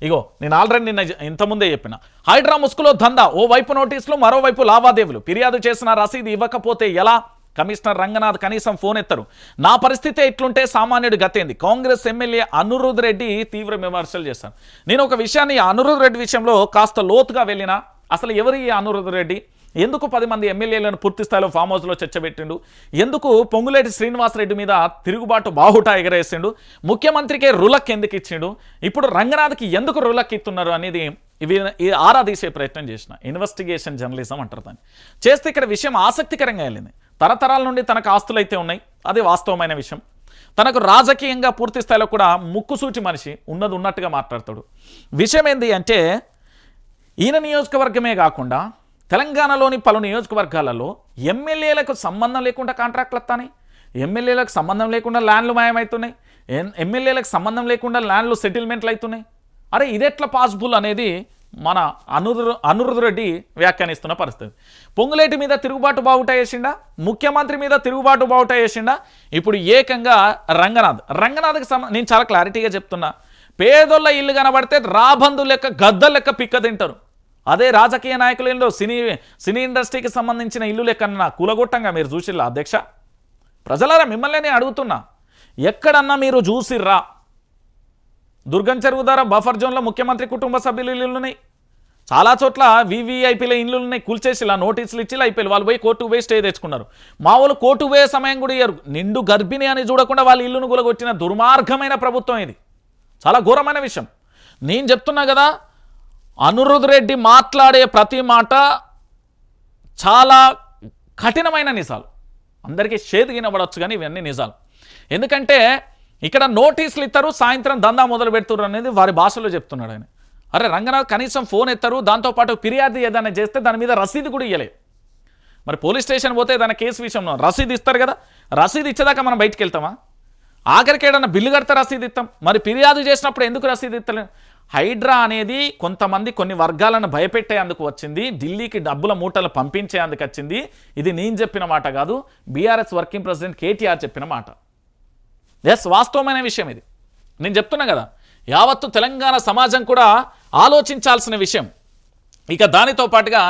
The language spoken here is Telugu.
ఇగో నేను ఆల్రెడీ నిన్న ఇంతకుముందే చెప్పిన, హైడ్రా ముసుగులో దందా, ఓ వైపు నోటీసులు మరోవైపు లావాదేవీలు, ఫిర్యాదు చేసిన రసీదు ఇవ్వకపోతే ఎలా? కమిషనర్ రంగనాథ్ కనీసం ఫోన్ ఎత్తరు. నా పరిస్థితి ఇట్లుంటే సామాన్యుడు గతేంది? కాంగ్రెస్ ఎమ్మెల్యే అనిరుద్ రెడ్డి తీవ్ర విమర్శలు చేశాను. నేను ఒక విషయాన్ని అనిరుద్ రెడ్డి విషయంలో కాస్త లోతుగా వెళ్ళినా, అసలు ఎవరు ఈ అనిరుద్ రెడ్డి? ఎందుకు 10 మంది ఎమ్మెల్యేలను పూర్తి స్థాయిలో ఫామ్ హౌస్లో చర్చబెట్టిండు? ఎందుకు పొంగులేటి శ్రీనివాసరెడ్డి మీద తిరుగుబాటు బాహుట ఎగరేసిండు? ముఖ్యమంత్రికే రులక్ ఎందుకు ఇచ్చిండు? ఇప్పుడు రంగనాథ్కి ఎందుకు రులక్ ఇస్తున్నారు అనేది ఇవి ఆరా తీసే ప్రయత్నం చేసిన. ఇన్వెస్టిగేషన్ జర్నలిజం అంటారు దాన్ని. చేస్తే ఇక్కడ విషయం ఆసక్తికరంగా వెళ్ళింది. తరతరాల నుండి తనకు ఆస్తులు అయితే ఉన్నాయి, అది వాస్తవమైన విషయం. తనకు రాజకీయంగా పూర్తి స్థాయిలో కూడా ముక్కుసూచి మనిషి, ఉన్నది ఉన్నట్టుగా మాట్లాడతాడు. విషయం ఏంది అంటే, ఈయన నియోజకవర్గమే కాకుండా తెలంగాణలోని పలు నియోజకవర్గాలలో ఎమ్మెల్యేలకు సంబంధం లేకుండా కాంట్రాక్ట్లు వస్తాయి, ఎమ్మెల్యేలకు సంబంధం లేకుండా ల్యాండ్లు మాయమవుతున్నాయి, ఎమ్మెల్యేలకు సంబంధం లేకుండా ల్యాండ్లు సెటిల్మెంట్లు అవుతున్నాయి. అరే ఇదెట్లా పాసిబుల్ అనేది మన అనిరుద్ రెడ్డి వ్యాఖ్యానిస్తున్న పరిస్థితి. పొంగులేటి మీద తిరుగుబాటు బావుట వేసిండా, ముఖ్యమంత్రి మీద తిరుగుబాటు బావుట వేసిండా, ఇప్పుడు ఏకంగా రంగనాథ్కి నేను చాలా క్లారిటీగా చెప్తున్నా. పేదోళ్ళ ఇల్లు కనబడితే రాబందు లెక్క గద్ద లెక్క పిక్క తింటారు. అదే రాజకీయ నాయకుల ఇల్లు, సినీ ఇండస్ట్రీకి సంబంధించిన ఇల్లు లెక్కన్నా కూలగొట్టంగా మీరు చూసిర్రా అధ్యక్ష? ప్రజలారా మిమ్మల్ని అడుగుతున్నా, ఎక్కడన్నా మీరు చూసిర్రా? దుర్గం చెరువు ద్వారా బఫర్ జోన్లో ముఖ్యమంత్రి కుటుంబ సభ్యుల ఇల్లున్నాయి, చాలా చోట్ల వీవీఐపీల ఇల్లు ఉన్నాయి, కూల్చేసి ఇలా నోటీసులు ఇచ్చి అయిపోయి వాళ్ళు పోయి కోర్టుకు పోయి స్టే తెచ్చుకున్నారు. మా వాళ్ళు కోర్టుకు పోయే సమయం కూడా ఇయ్యరు. నిండు గర్భిణి అని చూడకుండా వాళ్ళ ఇల్లును గులగొట్టిన దుర్మార్గమైన ప్రభుత్వం ఇది. చాలా ఘోరమైన విషయం. నేను చెప్తున్నా కదా, అనిరుద్ రెడ్డి మాట్లాడే ప్రతి మాట చాలా కఠినమైన నిజాలు. అందరికీ చేతి వినబడవచ్చు కానీ ఇవన్నీ నిజాలు. ఎందుకంటే ఇక్కడ నోటీసులు ఇస్తారు, సాయంత్రం దందా మొదలు పెడుతున్నారు అనేది వారి భాషలో చెప్తున్నాడు ఆయన. అరే రంగనాథ్ కనీసం ఫోన్ ఎత్తారు, దాంతోపాటు ఫిర్యాదు ఏదైనా చేస్తే దాని మీద రసీదు కూడా ఇవ్వలేదు. మరి పోలీస్ స్టేషన్ పోతే ఏదైనా కేసు విషయంలో రసీదు ఇస్తారు కదా, రసీదు ఇచ్చేదాకా మనం బయటికి వెళ్తామా? ఆఖరికి ఏదైనా బిల్లు కడితే రసీదు ఇస్తాం, మరి ఫిర్యాదు చేసినప్పుడు ఎందుకు రసీదు ఇస్తలేం? హైడ్రా అనేది కొంతమంది కొన్ని వర్గాలను భయపెట్టేందుకు వచ్చింది, ఢిల్లీకి డబ్బుల మూటలు పంపించేందుకు వచ్చింది. ఇది నేను చెప్పిన మాట కాదు, బీఆర్ఎస్ వర్కింగ్ ప్రెసిడెంట్ కేటీఆర్ చెప్పిన మాట. ఎస్, వాస్తవమైన విషయం ఇది. నేను చెప్తున్నా కదా, యావత్తు తెలంగాణ సమాజం కూడా ఆలోచించాల్సిన విషయం. ఇక దానితో పాటుగా